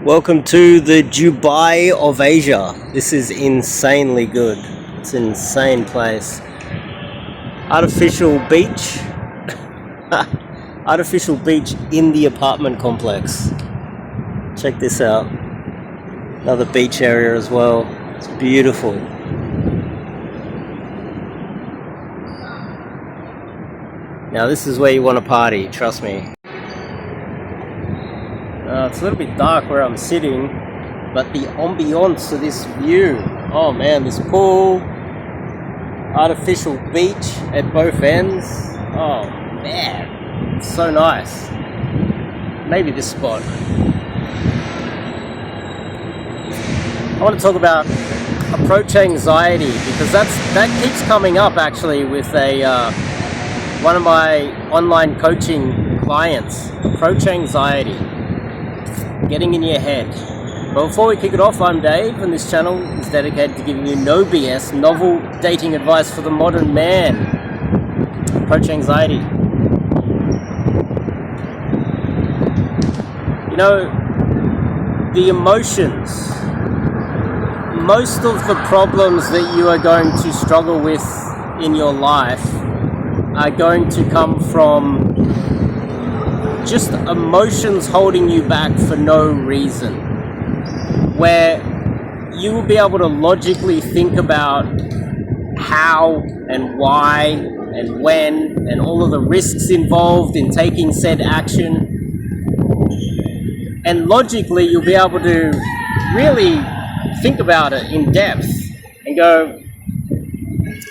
Welcome to the Dubai of Asia. This is insanely good. It's an insane place. Artificial beach. Artificial beach in the apartment complex. Check this out. Another beach area as well. It's beautiful. Now this is where you want to party, trust me. It's a little bit dark where I'm sitting, but the ambiance of this view, oh man, this pool, artificial beach at both ends, oh man, it's so nice. Maybe this spot. I want to talk about approach anxiety, because that keeps coming up actually with one of my online coaching clients. Approach anxiety. Getting in your head. But before we kick it off, I'm Dave, and this channel is dedicated to giving you no BS, novel dating advice for the modern man. Approach anxiety. You know, the emotions, most of the problems that you are going to struggle with in your life are going to come from just emotions holding you back for no reason, where you will be able to logically think about how and why and when and all of the risks involved in taking said action, and logically you'll be able to really think about it in depth and go,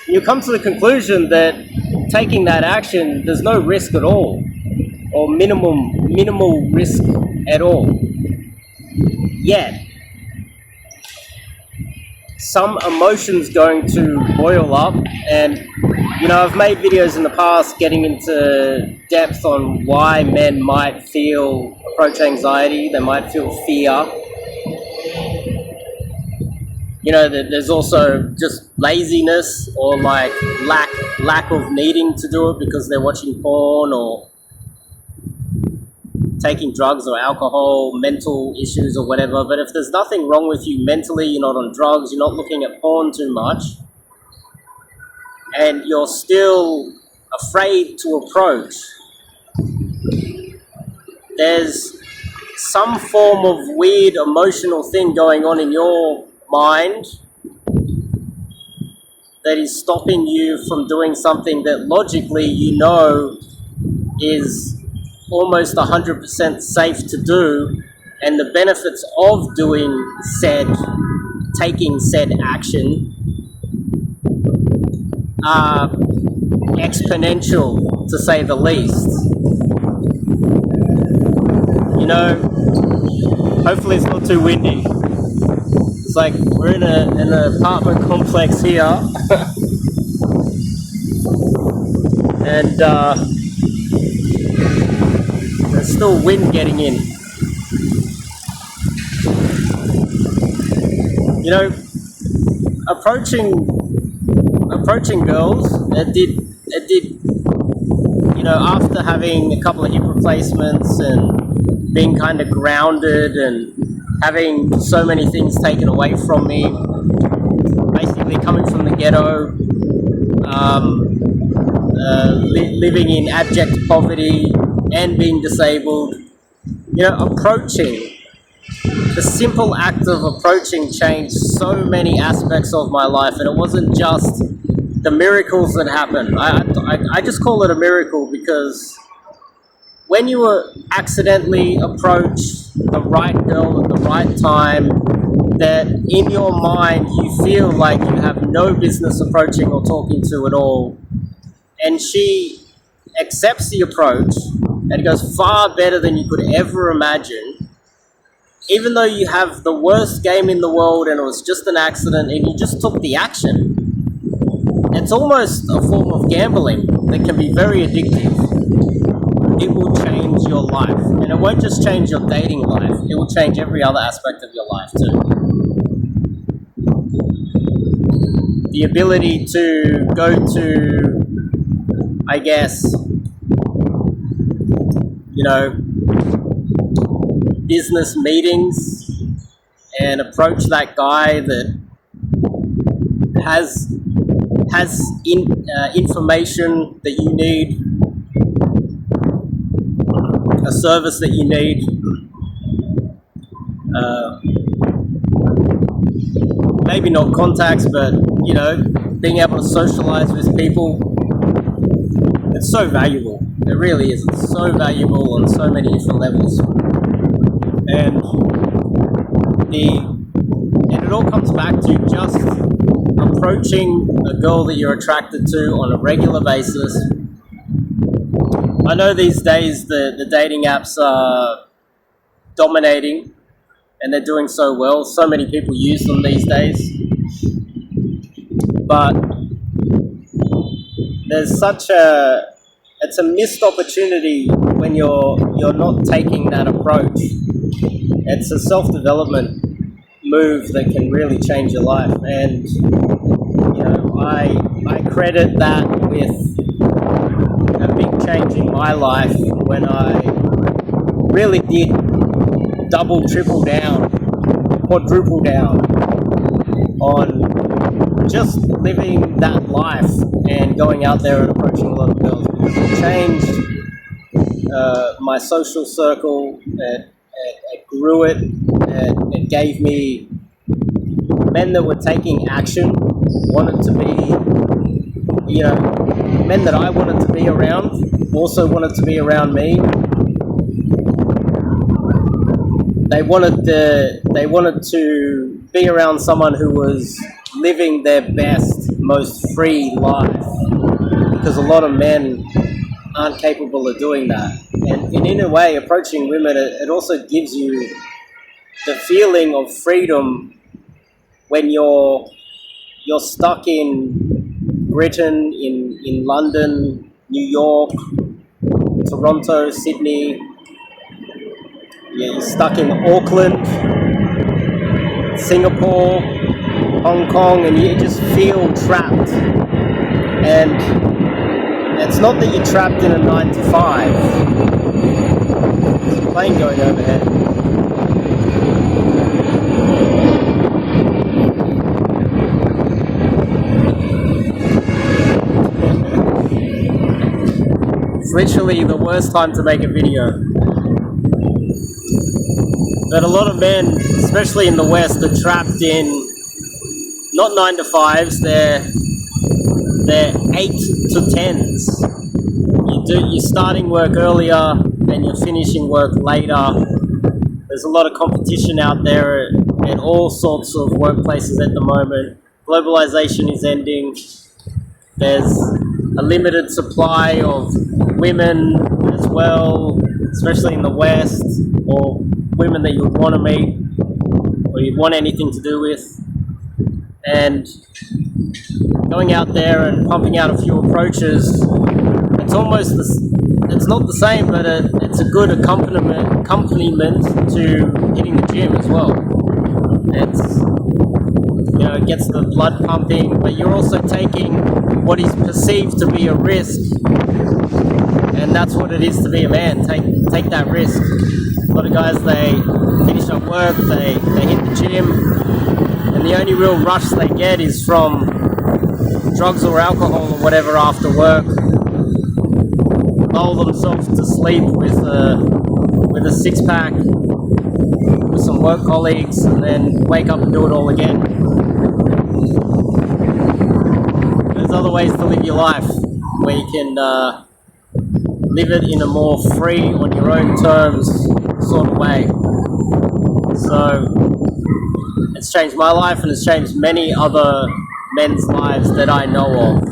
you come to the conclusion that taking that action, there's no risk at all, or minimal risk at all. Yet, some emotions going to boil up, and you know, I've made videos in the past getting into depth on why men might feel approach anxiety, they might feel fear. You know, there's also just laziness, or like lack of needing to do it because they're watching porn or taking drugs or alcohol, mental issues or whatever. But if there's nothing wrong with you mentally, you're not on drugs, you're not looking at porn too much, and you're still afraid to approach, there's some form of weird emotional thing going on in your mind that is stopping you from doing something that logically you know is almost 100% safe to do, and the benefits of taking said action are exponential, to say the least. You know, hopefully it's not too windy. It's like we're in an apartment complex here, and there's still wind getting in. You know, approaching girls, it did, you know, after having a couple of hip replacements and being kind of grounded and having so many things taken away from me, basically coming from the ghetto, living in abject poverty and being disabled, you know, the simple act of approaching changed so many aspects of my life. And it wasn't just the miracles that happened. I just call it a miracle, because when you accidentally approach the right girl at the right time, that in your mind you feel like you have no business approaching or talking to at all, and she accepts the approach and it goes far better than you could ever imagine, even though you have the worst game in the world and it was just an accident and you just took the action. It's almost a form of gambling that can be very addictive. It will change your life, and it won't just change your dating life, it will change every other aspect of your life too. The ability to go to, I guess, you know, business meetings and approach that guy that has information that you need, a service that you need. Maybe not contacts, but being able to socialize with people. It's so valuable. It really is. It's so valuable on so many different levels. And it all comes back to just approaching a girl that you're attracted to on a regular basis. I know these days the dating apps are dominating and they're doing so well. So many people use them these days. But there's it's a missed opportunity when you're not taking that approach. It's a self-development move that can really change your life. And I credit that with a big change in my life when I really did double, triple down, quadruple down on just living that life and going out there and approaching a lot of girls. It changed my social circle. It grew it. It gave me men that were taking action, wanted to be, men that I wanted to be around, also wanted to be around me. They wanted to be around someone who was living their best, most free life, because a lot of men aren't capable of doing that. And in a way, approaching women, it also gives you the feeling of freedom when you're stuck in Britain, in London, New York, Toronto, Sydney. You're stuck in Auckland, Singapore, Hong Kong, and you just feel trapped. And it's not that you're trapped in a 9 to 5. There's a plane going overhead. It's literally the worst time to make a video. But a lot of men, especially in the West, are trapped in not 9 to 5s, they're 8 to 10s. You're starting work earlier and you're finishing work later. There's a lot of competition out there at all sorts of workplaces at the moment. Globalization is ending. There's a limited supply of women as well, especially in the West, or women that you would want to meet or you'd want anything to do with. And going out there and pumping out a few approaches, it's not the same, but it's a good accompaniment to hitting the gym as well. It gets the blood pumping, but you're also taking what is perceived to be a risk, and that's what it is to be a man. Take that risk. A lot of guys, they finish up work, they hit the gym, and the only real rush they get is from drugs or alcohol or whatever after work. Lull themselves to sleep with a six-pack, with some work colleagues, and then wake up and do it all again. There's other ways to live your life where you can live it in a more free, on your own terms sort of way. So it's changed my life, and it's changed many other men's lives that I know of.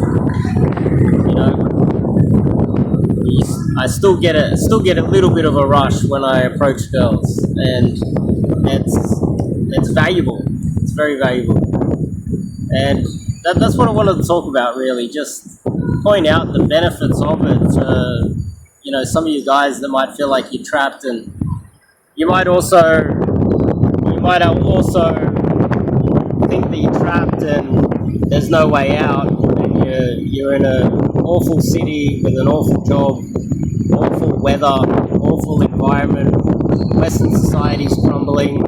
I still get a little bit of a rush when I approach girls, and it's valuable. It's very valuable, and that's what I wanted to talk about. Really, just point out the benefits of it. Some of you guys that might feel like you're trapped, and you might also think that you're trapped and there's no way out, and you're in an awful city with an awful job, awful weather, awful environment, Western society anxiety's crumbling.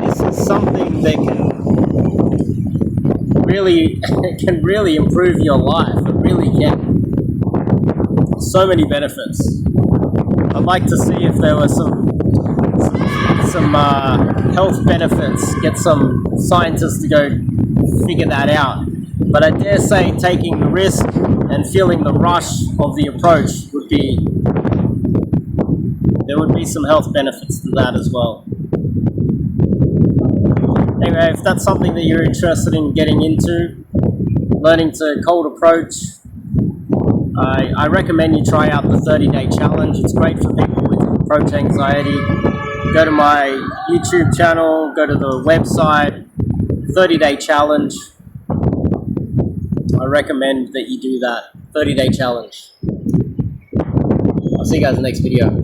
This is something that can really improve your life. It really can. So many benefits. I'd like to see if there were some health benefits. Get some scientists to go figure that out. But I dare say taking the risk and feeling the rush of the approach there would be some health benefits to that as well. Anyway, if that's something that you're interested in getting into, learning to cold approach, I recommend you try out the 30-day challenge. It's great for people with approach anxiety. Go to my YouTube channel, go to the website, 30-day challenge. I recommend that you do that 30-day challenge. I'll see you guys in the next video.